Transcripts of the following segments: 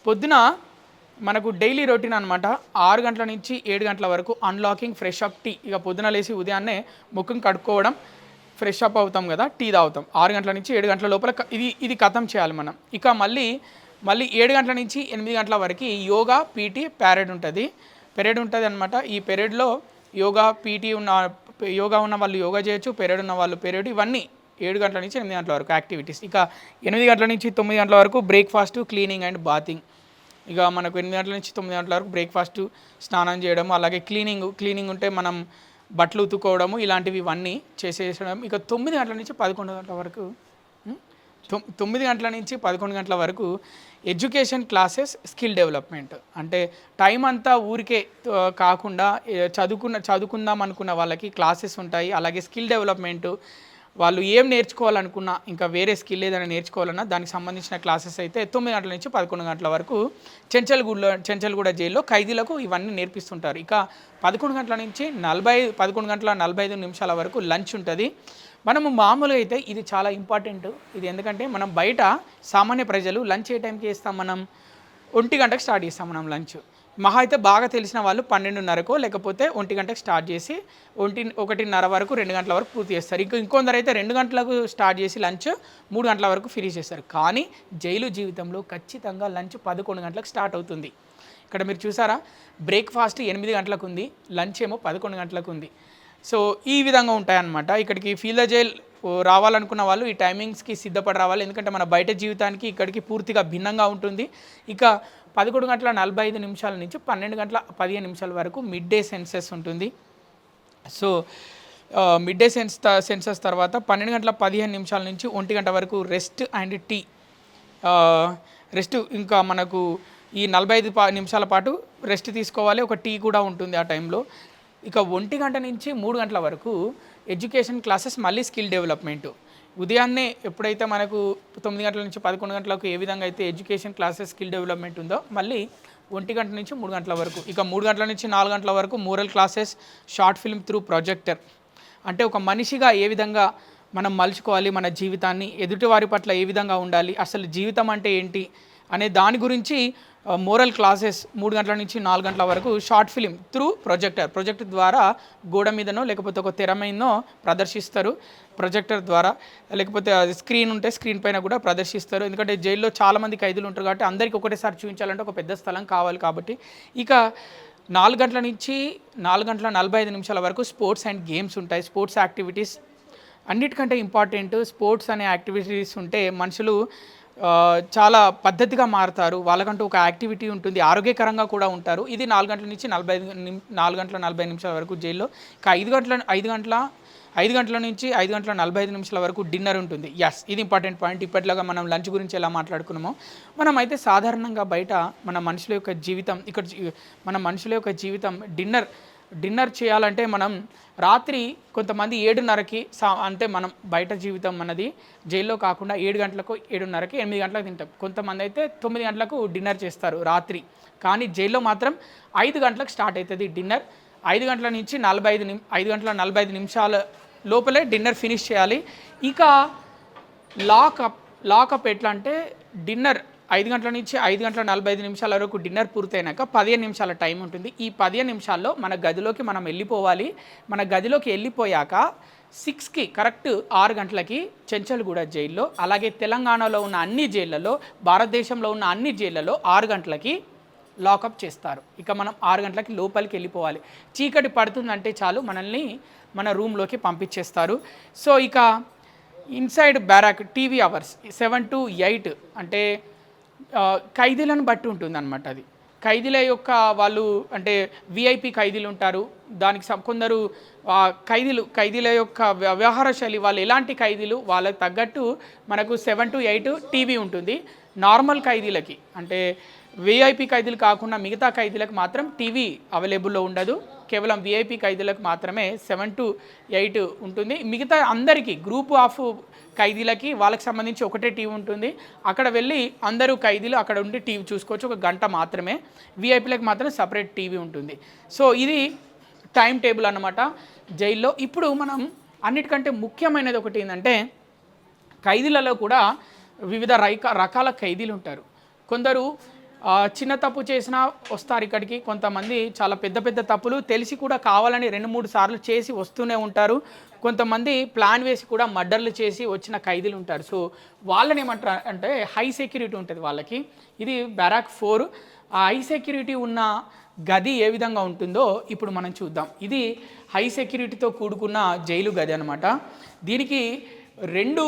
పొద్దున మనకు daily routine అనమాట. 6 గంటల నుంచి 7 గంటల వరకు అన్లాకింగ్, ఫ్రెష్ అప్, టీ. ఇక పొద్దున లేసి ఉదయాన్నే ముఖం కడుక్కోవడం, ఫ్రెష్ అప్ అవుతాం కదా, టీ తాగుతాం. 6 గంటల నుంచి 7 గంటల లోపల ఇది ఖతం చేయాలి మనం. ఇక మళ్ళీ 7 గంటల నుంచి 8 గంటల వరకు యోగా, పీటీ పెరేడ్ ఉంటుంది అనమాట. ఈ పెరేడ్లో యోగా, పీటీ యోగా ఉన్న వాళ్ళు యోగా చేయొచ్చు, పెరేడ్ ఉన్న వాళ్ళు పెరేడ్, ఇవన్నీ 7 గంటల నుంచి 8 గంటల వరకు యాక్టివిటీస్. ఇక 8 గంటల నుంచి 9 గంటల వరకు బ్రేక్ఫాస్ట్, క్లీనింగ్ అండ్ బాతింగ్. ఇక మనకు 8 గంటల నుంచి 9 గంటల వరకు బ్రేక్ఫాస్ట్, స్నానం చేయడం, అలాగే క్లీనింగ్ ఉంటే మనం బట్టలు ఉతుకోవడము, ఇలాంటివి ఇవన్నీ చేసేసడం. ఇక 9 గంటల నుంచి 11 గంటల వరకు 9 గంటల నుంచి 11 గంటల వరకు ఎడ్యుకేషన్ క్లాసెస్, స్కిల్ డెవలప్మెంట్. అంటే టైం అంతా ఊరికే కాకుండా చదువుకుందాం అనుకున్న వాళ్ళకి క్లాసెస్ ఉంటాయి. అలాగే స్కిల్ డెవలప్మెంట్, వాళ్ళు ఏం నేర్చుకోవాలనుకున్నా, ఇంకా వేరే స్కిల్ ఏదైనా నేర్చుకోవాలన్నా దానికి సంబంధించిన క్లాసెస్ అయితే 9 గంటల నుంచి 11 గంటల వరకు చెంచల్గూడ జైల్లో ఖైదీలకు ఇవన్నీ నేర్పిస్తుంటారు. ఇక 11 గంటల నుంచి 11 గంటల 45 నిమిషాల వరకు లంచ్ ఉంటుంది. మనము మామూలుగా అయితే ఇది చాలా ఇంపార్టెంట్. ఇది ఎందుకంటే మనం బయట సామాన్య ప్రజలు లంచ్ ఏ టైంకి చేస్తాం, మనం 1 గంటకు స్టార్ట్ చేస్తాం మనం లంచ్. మహా అయితే బాగా తెలిసిన వాళ్ళు 12:30కో లేకపోతే 1 గంటకు స్టార్ట్ చేసి 1:30 వరకు 2 గంటల వరకు పూర్తి చేస్తారు. ఇంకొందరు అయితే 2 గంటలకు స్టార్ట్ చేసి లంచ్ 3 గంటల వరకు ఫినిష్ చేస్తారు. కానీ జైలు జీవితంలో ఖచ్చితంగా లంచ్ 11 గంటలకు స్టార్ట్ అవుతుంది. ఇక్కడ మీరు చూసారా, బ్రేక్ఫాస్ట్ 8 గంటలకు ఉంది, లంచ్ ఏమో 11 గంటలకు ఉంది. సో ఈ విధంగా ఉంటాయన్నమాట. ఇక్కడికి ఫీల్ ద జైల్ రావాలనుకున్న వాళ్ళు ఈ టైమింగ్స్కి సిద్ధపడి రావాలి. ఎందుకంటే మన బయట జీవితానికి ఇక్కడికి పూర్తిగా భిన్నంగా ఉంటుంది. ఇక 11 గంటల 45 నిమిషాల నుంచి 12 గంటల 15 నిమిషాల వరకు మిడ్ డే సెన్సెస్ ఉంటుంది. సో మిడ్ డే సెన్సెస్ తర్వాత 12 గంటల 15 నిమిషాల నుంచి 1 గంట వరకు రెస్ట్ అండ్ టీ. రెస్ట్ ఇంకా మనకు ఈ 45 నిమిషాల పాటు రెస్ట్ తీసుకోవాలి, ఒక టీ కూడా ఉంటుంది ఆ టైంలో. ఇక 1 గంట నుంచి 3 గంటల వరకు ఎడ్యుకేషన్ క్లాసెస్, మళ్ళీ స్కిల్ డెవలప్మెంట్. ఉదయాన్నే ఎప్పుడైతే మనకు 9 గంటల నుంచి 11 గంటలకు ఏ విధంగా అయితే ఎడ్యుకేషన్ క్లాసెస్, స్కిల్ డెవలప్మెంట్ ఉందో, మళ్ళీ 1 గంట నుంచి 3 గంటల వరకు. ఇక 3 గంటల నుంచి 4 గంటల వరకు moral classes, short film through projector. అంటే ఒక మనిషిగా ఏ విధంగా మనం మలుచుకోవాలి మన జీవితాన్ని, ఎదుటివారి పట్ల ఏ విధంగా ఉండాలి, అసలు జీవితం అంటే ఏంటి అనే దాని గురించి మోరల్ క్లాసెస్ 3 గంటల నుంచి 4 గంటల వరకు షార్ట్ ఫిలిం త్రూ ప్రొజెక్టర్ ద్వారా గోడ మీదనో లేకపోతే ఒక తెర మీదనో ప్రదర్శిస్తారు. ప్రొజెక్టర్ ద్వారా, లేకపోతే అది స్క్రీన్ ఉంటే స్క్రీన్ పైన కూడా ప్రదర్శిస్తారు. ఎందుకంటే జైల్లో చాలామంది ఖైదీలు ఉంటారు కాబట్టి అందరికీ ఒకటేసారి చూపించాలంటే ఒక పెద్ద స్థలం కావాలి కాబట్టి. ఇక 4 గంటల నుంచి 4 గంటల 45 నిమిషాల వరకు స్పోర్ట్స్ అండ్ గేమ్స్ ఉంటాయి. స్పోర్ట్స్ యాక్టివిటీస్ అన్నిటికంటే ఇంపార్టెంట్. స్పోర్ట్స్ అనే యాక్టివిటీస్ ఉంటే మనుషులు చాలా పద్ధతిగా మారుతారు, వాళ్ళకంటూ ఒక యాక్టివిటీ ఉంటుంది, ఆరోగ్యకరంగా కూడా ఉంటారు. ఇది 4 గంటల నుంచి 4 గంటల 40 నిమిషాల వరకు జైల్లో. ఇక 5 గంటల నుంచి 5 గంటల 45 నిమిషాల వరకు డిన్నర్ ఉంటుంది. ఇది ఇంపార్టెంట్ పాయింట్. ఇప్పటిలాగా మనం లంచ్ గురించి ఎలా మాట్లాడుకున్నామో, మనం అయితే సాధారణంగా బయట మన మనుషుల యొక్క జీవితం డిన్నర్ చేయాలంటే మనం రాత్రి కొంతమంది 7:30కి అంటే మనం బయట జీవితం మనది జైల్లో కాకుండా 7 గంటలకు 7:30కి 8 గంటలకు తింటాం. కొంతమంది అయితే 9 గంటలకు డిన్నర్ చేస్తారు రాత్రి. కానీ జైల్లో మాత్రం 5 గంటలకు స్టార్ట్ అవుతుంది డిన్నర్. 5 గంటల నుంచి 5 గంటల 45 నిమిషాల లోపలే డిన్నర్ ఫినిష్ చేయాలి. ఇక లాకప్ ఎట్లా అంటే, డిన్నర్ 5 గంటల నుంచి 5 గంటల 45 నిమిషాల వరకు డిన్నర్ పూర్తయినాక 15 నిమిషాల టైం ఉంటుంది. ఈ 15 నిమిషాల్లో మన గదిలోకి మనం వెళ్ళిపోవాలి. మన గదిలోకి వెళ్ళిపోయాక 6కి కరెక్ట్ 6 గంటలకి చెంచల్గూడ జైల్లో, అలాగే తెలంగాణలో ఉన్న అన్ని జైళ్ళలో, భారతదేశంలో ఉన్న అన్ని జైళ్ళలో 6 గంటలకి లాకప్ చేస్తారు. ఇక మనం 6 గంటలకి లోపలికి వెళ్ళిపోవాలి. చీకటి పడుతుందంటే చాలు మనల్ని మన రూమ్లోకి పంపించేస్తారు. సో ఇక ఇన్సైడ్ బ్యారాక్ టీవీ అవర్స్ 7 to 8 అంటే ఖైదీలను బట్టి ఉంటుంది అనమాట. అది ఖైదీల యొక్క వాళ్ళు అంటే విఐపి ఖైదీలు ఉంటారు. దానికి కొందరు ఖైదీల యొక్క వ్యవహార శైలి, వాళ్ళు ఎలాంటి ఖైదీలు వాళ్ళకి తగ్గట్టు మనకు 7 to 8 టీవీ ఉంటుంది. నార్మల్ ఖైదీలకి అంటే విఐపి ఖైదీలు కాకుండా మిగతా ఖైదీలకు మాత్రం టీవీ అవైలబుల్లో ఉండదు. కేవలం విఐపి ఖైదీలకు మాత్రమే 7 to 8 ఉంటుంది. మిగతా అందరికీ గ్రూప్ ఆఫ్ ఖైదీలకి వాళ్ళకి సంబంధించి ఒకటే టీవీ ఉంటుంది. అక్కడ వెళ్ళి అందరూ ఖైదీలు అక్కడ ఉండి టీవీ చూసుకోవచ్చు, 1 గంట మాత్రమే. విఐపీలకు మాత్రం సపరేట్ టీవీ ఉంటుంది. సో ఇది టైం టేబుల్ అన్నమాట జైల్లో. ఇప్పుడు మనం అన్నిటికంటే ముఖ్యమైనది ఒకటి ఏంటంటే, ఖైదీలలో కూడా వివిధ రకాల ఖైదీలు ఉంటారు. కొందరు చిన్న తప్పు చేసినా వస్తారు ఇక్కడికి. కొంతమంది చాలా పెద్ద పెద్ద తప్పులు తెలిసి కూడా కావాలని 2-3 సార్లు చేసి వస్తూనే ఉంటారు. కొంతమంది ప్లాన్ వేసి కూడా మర్డర్లు చేసి వచ్చిన ఖైదీలు ఉంటారు. సో వాళ్ళని ఏమంటారు అంటే హై సెక్యూరిటీ ఉంటుంది వాళ్ళకి. ఇది బ్యారాక్ 4. ఆ హై సెక్యూరిటీ ఉన్న గది ఏ విధంగా ఉంటుందో ఇప్పుడు మనం చూద్దాం. ఇది హై సెక్యూరిటీతో కూడుకున్న జైలు గది అనమాట. దీనికి 2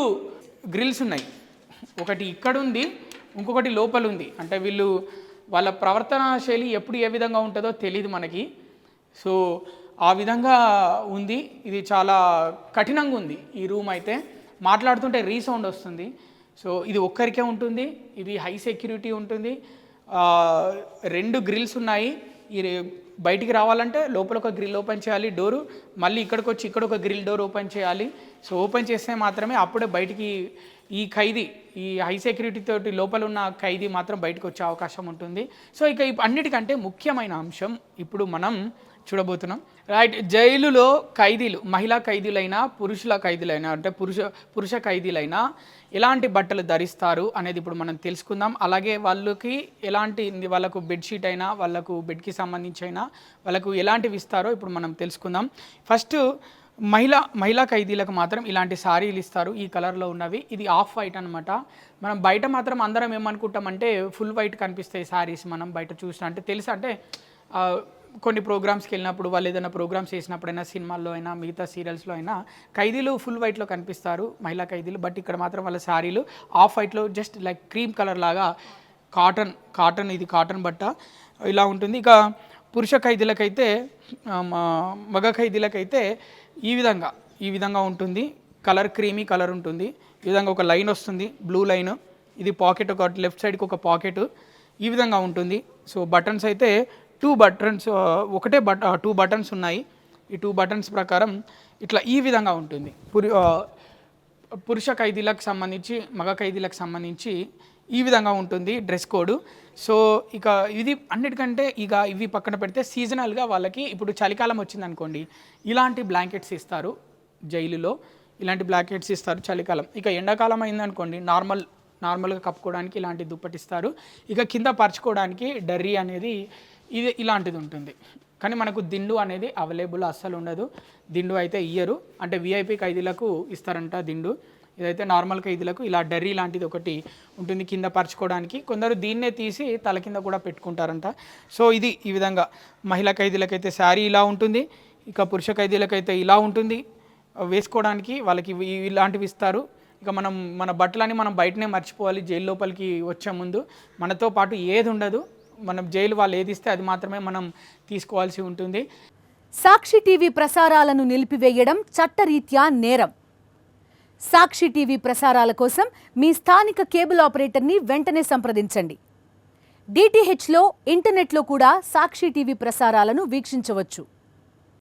గ్రిల్స్ ఉన్నాయి. ఒకటి ఇక్కడ ఉంది, ఇంకొకటి లోపల ఉంది. అంటే వాళ్ళ ప్రవర్తన శైలి ఎప్పుడు ఏ విధంగా ఉంటుందో తెలియదు మనకి. సో ఆ విధంగా ఉంది. ఇది చాలా కఠినంగా ఉంది ఈ రూమ్ అయితే. మాట్లాడుతుంటే రీసౌండ్ వస్తుంది. సో ఇది ఒక్కరికే ఉంటుంది. ఇది హై సెక్యూరిటీ ఉంటుంది. 2 గ్రిల్స్ ఉన్నాయి. ఈ బయటికి రావాలంటే లోపల ఒక గ్రిల్ ఓపెన్ చేయాలి డోరు, మళ్ళీ ఇక్కడికి వచ్చి ఇక్కడ ఒక గ్రిల్ డోర్ ఓపెన్ చేయాలి. సో ఓపెన్ చేస్తే మాత్రమే అప్పుడే బయటికి ఈ ఖైదీ, ఈ హై సెక్యూరిటీ తోటి లోపల ఉన్న ఖైదీ మాత్రం బయటకు వచ్చే అవకాశం ఉంటుంది. సో ఇక అన్నిటికంటే ముఖ్యమైన అంశం ఇప్పుడు మనం చూడబోతున్నాం. రైట్, జైలులో ఖైదీలు, మహిళా ఖైదీలైనా పురుషుల ఖైదీలైనా, అంటే పురుష ఖైదీలైనా ఎలాంటి బట్టలు ధరిస్తారు అనేది ఇప్పుడు మనం తెలుసుకుందాం. అలాగే వాళ్ళకు బెడ్షీట్ అయినా, వాళ్ళకు బెడ్కి సంబంధించి అయినా వాళ్ళకు ఎలాంటివి ఇస్తారో ఇప్పుడు మనం తెలుసుకుందాం. ఫస్ట్ మహిళా ఖైదీలకు మాత్రం ఇలాంటి సారీలు ఇస్తారు, ఈ కలర్లో ఉన్నవి. ఇది ఆఫ్ వైట్ అనమాట. మనం బయట మాత్రం అందరం ఏమనుకుంటామంటే ఫుల్ వైట్ కనిపిస్తాయి సారీస్. మనం బయట చూసినా అంటే తెలుసు, అంటే కొన్ని ప్రోగ్రామ్స్కి వెళ్ళినప్పుడు, వాళ్ళు ఏదైనా ప్రోగ్రామ్స్ చేసినప్పుడైనా, సినిమాల్లో అయినా, మిగతా సీరియల్స్లో అయినా ఖైదీలు ఫుల్ వైట్లో కనిపిస్తారు, మహిళా ఖైదీలు. బట్ ఇక్కడ మాత్రం వాళ్ళ సారీలు ఆఫ్ వైట్లో, జస్ట్ లైక్ క్రీమ్ కలర్ లాగా, కాటన్ ఇది కాటన్ బట్ట ఇలా ఉంటుంది. ఇక పురుష ఖైదీలకైతే, మగ ఖైదీలకైతే ఈ విధంగా ఉంటుంది. కలర్ క్రీమీ కలర్ ఉంటుంది. ఈ విధంగా ఒక లైన్ వస్తుంది, బ్లూ లైన్. ఇది పాకెట్, ఒక లెఫ్ట్ సైడ్కి ఒక పాకెట్ ఈ విధంగా ఉంటుంది. సో బటన్స్ అయితే 2 బటన్స్, 2 బటన్స్ ఉన్నాయి. ఈ 2 బటన్స్ ప్రకారం ఇట్లా ఈ విధంగా ఉంటుంది. పురుష ఖైదీలకు సంబంధించి, మగ ఖైదీలకు సంబంధించి ఈ విధంగా ఉంటుంది డ్రెస్ కోడ్. సో ఇక ఇది అన్నిటికంటే ఇవి పక్కన పెడితే సీజనల్గా వాళ్ళకి ఇప్పుడు చలికాలం వచ్చిందనుకోండి, ఇలాంటి బ్లాంకెట్స్ ఇస్తారు జైలులో. ఇలాంటి బ్లాంకెట్స్ ఇస్తారు చలికాలం. ఇక ఎండాకాలం అయిందనుకోండి, నార్మల్గా కప్పుకోవడానికి ఇలాంటి దుప్పటిస్తారు. ఇక కింద పరుచుకోవడానికి డర్రీ అనేది ఇది ఇలాంటిది ఉంటుంది. కానీ మనకు దిండు అనేది అవైలబుల్ అస్సలు ఉండదు. దిండు అయితే ఇయ్యరు, అంటే విఐపి ఖైదీలకు ఇస్తారంట దిండు. ఇదైతే నార్మల్ ఖైదీలకు ఇలా డర్రీ లాంటిది ఒకటి ఉంటుంది కింద పరుచుకోవడానికి. కొందరు దీన్నే తీసి తల కింద కూడా పెట్టుకుంటారంట. సో ఇది ఈ విధంగా మహిళా ఖైదీలకైతే శారీ ఇలా ఉంటుంది. ఇక పురుష ఖైదీలకైతే ఇలా ఉంటుంది వేసుకోవడానికి. వాళ్ళకి ఇలాంటివి ఇస్తారు. ఇక మన బట్టలని మనం బయటనే మర్చిపోవాలి జైలు లోపలికి వచ్చే ముందు. మనతో పాటు ఏది ఉండదు, మనం జైలు వాళ్ళు ఏది ఇస్తే అది మాత్రమే మనం తీసుకోవాల్సి ఉంటుంది. సాక్షి టీవీ ప్రసారాలను నిలిపివేయడం చట్టరీత్యా నేరం. సాక్షి టీవీ ప్రసారాల కోసం మీ స్థానిక కేబుల్ ఆపరేటర్ని వెంటనే సంప్రదించండి. DTHలో, ఇంటర్నెట్లో కూడా సాక్షి టీవీ ప్రసారాలను వీక్షించవచ్చు.